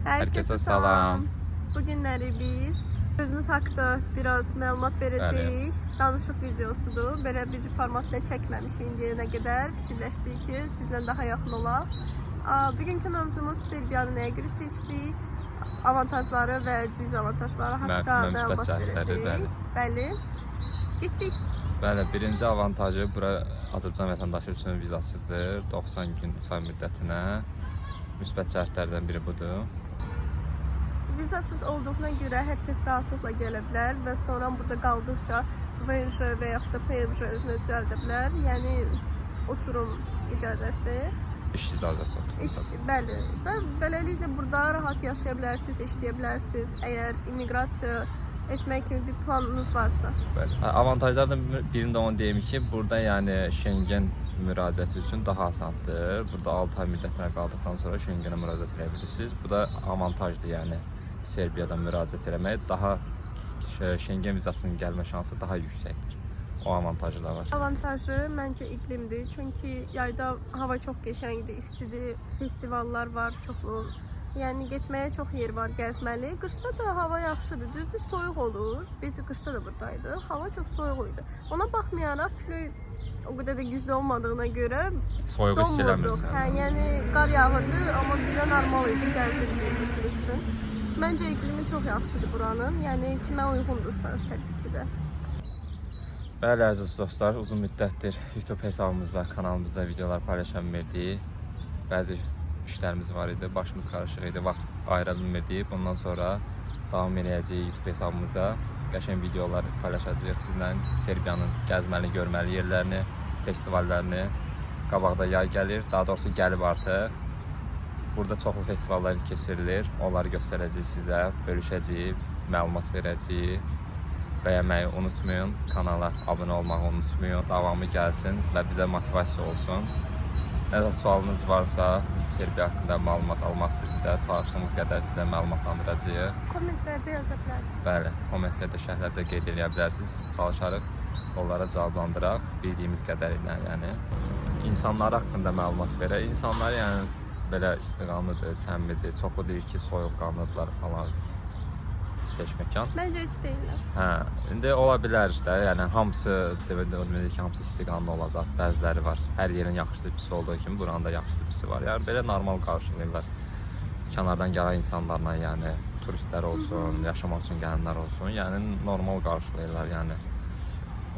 Herkese salam. Bugünləri biz özümüz haqqında biraz məlumat verəcəyik. Danışıq videosudur. Belə bir formatda çəkməmişik indiyənə qədər. Fikirləşdik ki, sizlə daha yaxın olaq. Bugünkü mövzumuz Serbiyanı nəyə görə seçdik? Avantajları və dezavantajları haqqında məlumat verəcəyik. Bəli. Getdik. Bəli, birinci avantajı bura Azərbaycan vətəndaşı üçün vizasızdır. 90 gün 3 ay müddətinə. Müsbət cəhətlərdən biri budur. Vizasız olduğuna görə hər kəs rahatlıqla gələ bilər və sonra burada qaldıqca VNJ və yaxud da PMJ özünü düzəldə bilər. Yəni oturum icazəsi. İş icazəsi oturum. Bəli. Və beləliklə burada rahat yaşaya bilərsiniz, işləyə bilərsiniz. Əgər immiqrasiya etmək kimi bir planınız varsa. Bəli. Avantajlardan birində onu deyim ki, burada yəni Schengen müraciəti üçün daha asandır. Burada 6 ay müddətinə qaldıqdan sonra Schengenə müraciət edə bilirsiniz. Bu da avantajdır, yəni Serbiyadan müraciət etmək daha Schengen vizasının gəlmə şansı daha yüksəkdir. O avantajı da var. Avantajı məncə iqlimdir. Çünki yayda hava çox qəşəngdir, istidir, festivallar var çoxlu. Yəni getməyə çox yer var, gəzməli. Qışda da hava yaxşıdır. Düzdür, soyuq olur. Biz qışda da buradaydı. Hava çox soyuq idi. Ona baxmayaraq külək o qədər də güclü olmadığına görə soyuq hiss eləmirsən. Hə, yəni qar yağırdı, amma bizə normal idi gəzirdiyimiz üçün. Məncə iqlimi çox yaxşıdır buranın. Yəni kimə uyğundursa təbii ki də. Bəli, əziz dostlar, uzun müddətdir YouTube hesabımızda, kanalımızda videolar paylaşan bildik. Bəzi işlərimiz var idi, başımız qarışıq idi, vaxt ayıra bilmirdik. Bundan sonra davam edəcəyik YouTube hesabımıza. Qəşəng videolar paylaşacağıq sizlə. Serbiyanın gəzməli, görməli yerlərini, festivallərini. Qabaqda yay gəlir, daha doğrusu gəlib artıq. Burada çoxlu festivallar keçirilir. Onları göstərəcəyik sizə, bölüşəcəyik, məlumat verəcəyik. Bəyənməyi unutmayın, kanala abunə olmağı unutmayın. Davamı gəlsin və bizə motivasiya olsun. Nəsə sualınız varsa, Serbiya haqqında məlumat almaq istəyirsə, çalışdığımız qədər sizə məlumatlandıracağıq. Kommentlərdə yaza bilərsiniz. Bəli, kommentlərdə, şərhlərdə qeyd edə bilərsiniz. Çalışarıq, onlara cavablandıraq bildiyimiz qədərilə. Yəni insanlar haqqında məlumat verək. İnsanlar yəni belə istiqanlıdır, səmimidir. Çoxu deyir ki, soyuqqanlıdırlar falan. Məkan. Məncə heç deyirlər. Hə, indi ola bilər də, yəni hamısı demək ki, hamısı istiqamlı olacaq. Bəziləri var. Hər yerin yaxşısı pisi olduğu kimi buranın da yaxşısı pisi var. Yəni belə normal qarşılayırlar. Kənardan gələn insanlarla, yəni turistlər olsun, yaşamaq üçün gələnlər olsun, yəni normal qarşılayırlar, yəni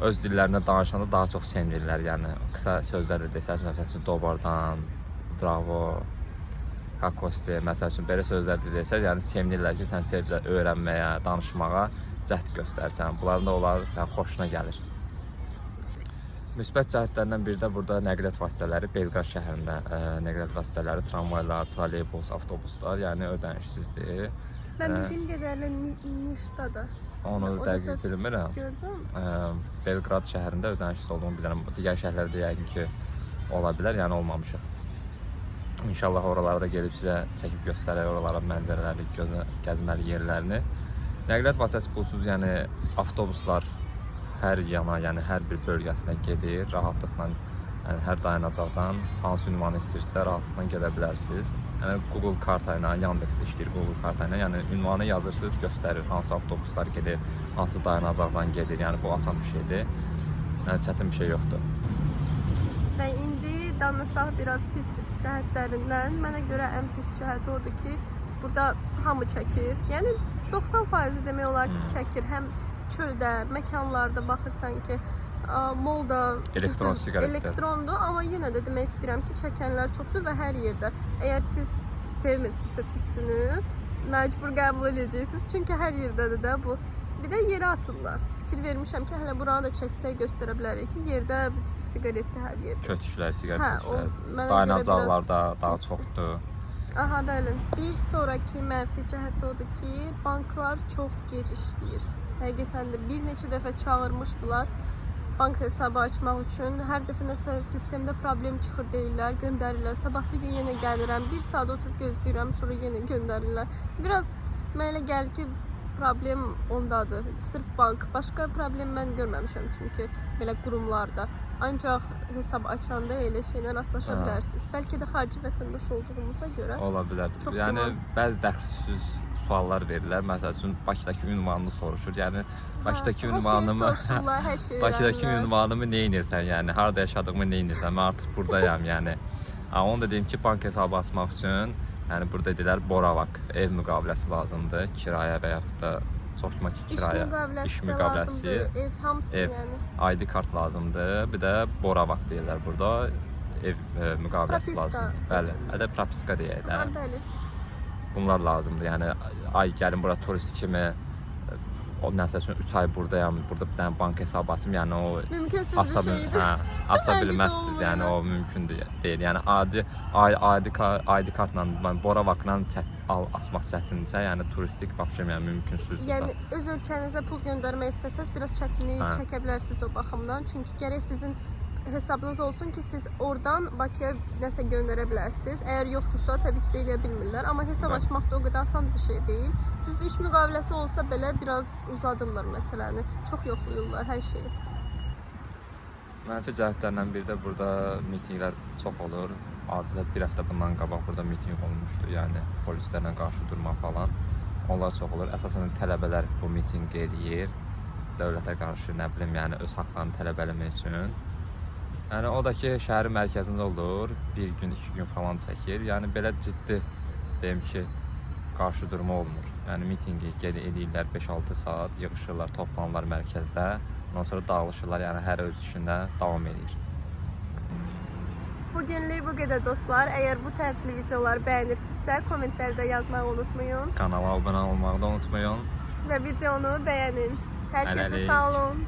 öz dillərində danışanda daha çox sevinirlər, yəni qısa sözlər də desəz, məsələn, dobardan, zdravo, kakosti, məsəl üçün belə sözlər desəz, yəni sevinirlər ki, sən Serbiya öyrənməyə, danışmağa cəhd göstərsən. Bunların da onlar xoşuna gəlir. Müsbət cəhətlərindən biri də burada nəqliyyat vasitələri, Belqrad şəhərində nəqliyyat vasitələri, tramvaylar, trolleybus, avtobuslar, yəni ödənişsizdir. Mən bildiyim qədərlə Niştada. Onu dəqiq bilmirəm. Gördüm. Belqrad şəhərində ödənişsiz olduğunu bilirəm. Digər şəhərlərdə yəqin ki, ola bilər, yəni olmamışıq. İnşallah oralara da gelib sizə çəkib göstərək, oralara mənzərələri, gəzməli yerlərini. Nəqliyyat vasitəsi pulsuz, yəni avtobuslar hər yana, yəni hər bir bölgəsinə gedir. Rahatlıqla, yəni hər dayanacaqdan hansı ünvanı istəyirsə rahatlıqla gedə bilərsiniz. Yəni Google karta ilə, Yandex işləyir Google karta ilə, yəni ünvanı yazırsınız, göstərir hansı avtobuslar gedir, hansı dayanacaqdan gedir. Yəni bu asan bir şeydir. Yəni çətin bir şey yoxdur. Və indi danışaq biraz pis cəhətlərindən. Mənə görə ən pis cəhəti odur ki, burada hamı çəkir. Yəni 90% demək olar ki, çəkir. Həm çöldə, məkanlarda baxırsan ki, molda elektron siqaretlər. Elektrondur, amma yenə də demək istəyirəm ki, çəkənlər çoxdur və hər yerdə. Əgər siz sevmirsinizsə tüstünü, məcbur qəbul edəcəksiniz. Çünki hər yerdədir də bu. Bir də yerə atırlar. Fikir vermişəm ki, hələ buranı da çəksək göstərə bilərik ki, yerdə siqaretdir hər yerdə. Kötüklər, siqaret dayanacaqlarda daha çoxdur. Aha, bəli. Bir sonraki mənfi cəhəti odur ki, banklar çox gec işləyir. Həqiqətən də bir neçə dəfə çağırmışdılar bank hesabı açmaq üçün. Hər dəfə nəsə sistemdə problem çıxır deyirlər, göndərirlər. Sabahsı gün yenə gəlirəm, 1 saat oturub gözləyirəm, sonra yenə göndərirlər. Biraz mənə elə gəlir ki, problem ondadır. Sırf bank. Başqa problem mən görməmişəm çünki belə qurumlarda. Ancaq hesab açanda elə şeylə rastlaşa bilərsiniz. Bəlkə də xarici vətəndaş olduğumuza görə. Ola bilər. Çox Yəni güman. bəzi dəxilsiz suallar verirlər. Məsəl üçün Bakıdakı ünvanını soruşur. Yəni Bakıdakı ünvanımı hər şey Bakıdakı öyrənirlər. ünvanımı nə edirsən? Yəni harda yaşadığımı nə edirsən? Mən artıq burdayam yəni. Onu da deyim ki, bank hesabı açmaq üçün yəni burada deyirlər Boravak ev müqaviləsi lazımdır. Kirayə və yaxud da çoxma kirayə, iş müqaviləsi, ev hamısı ev, yəni. ID kart lazımdır. Bir də Boravak deyirlər burada. Ev müqaviləsi Propiska. lazımdır. Bəli, hətta propiska deyək də. Bəli. Bunlar lazımdır. Yəni ay gəlin bura turist kimi o məsəl üçün 3 ay burdayam, burada bir dənə bank hesabı açım, yəni o Mümkünsüz bir şeydir. aça Həqiqət bilməzsiniz, yəni o olmur. mümkün deyil. Yəni ID kartla, Boravakla açmaq çətindirsə, yəni turistik baxışım yəni mümkünsüzdür. Yəni öz ölkənizə pul göndərmək istəsəz biraz çətinlik çəkə bilərsiniz o baxımdan. Çünki gərək sizin hesabınız olsun ki, siz oradan Bakıya nəsə göndərə bilərsiniz. Əgər yoxdursa, təbii ki də eləyə bilmirlər. Amma hesab açmaq da o qədər asan bir şey deyil. Düzdür, iş müqaviləsi olsa belə biraz uzadırlar məsələni. Çox yoxlayırlar hər şeyi. Mənfi cəhətlərdən biri də burada mitinqlər çox olur. Adicə bir həftə bundan qabaq burada mitinq olmuşdu. Yəni polislərlə qarşı durma falan. Onlar çox olur. Əsasən tələbələr bu mitinqi eləyir. Dövlətə qarşı, nə bilim, yəni öz haqlarını tələb eləmək üçün. Yəni o da ki, şəhərin mərkəzində olur. Bir gün, 2 gün falan çəkir. Yəni belə ciddi deyim ki, qarşı durma olmur. Yəni mitinqi eləyirlər 5-6 saat, yığışırlar, toplanırlar mərkəzdə. Ondan sonra dağılışırlar, yəni hər öz işində davam edir. Bugünlük bu qədər dostlar. Əgər bu tərzli videoları bəyənirsinizsə, kommentlərdə yazmağı unutmayın. Kanala abunə olmağı da unutmayın. Və videonu bəyənin. Hər kəsə Hələlik. sağ olun.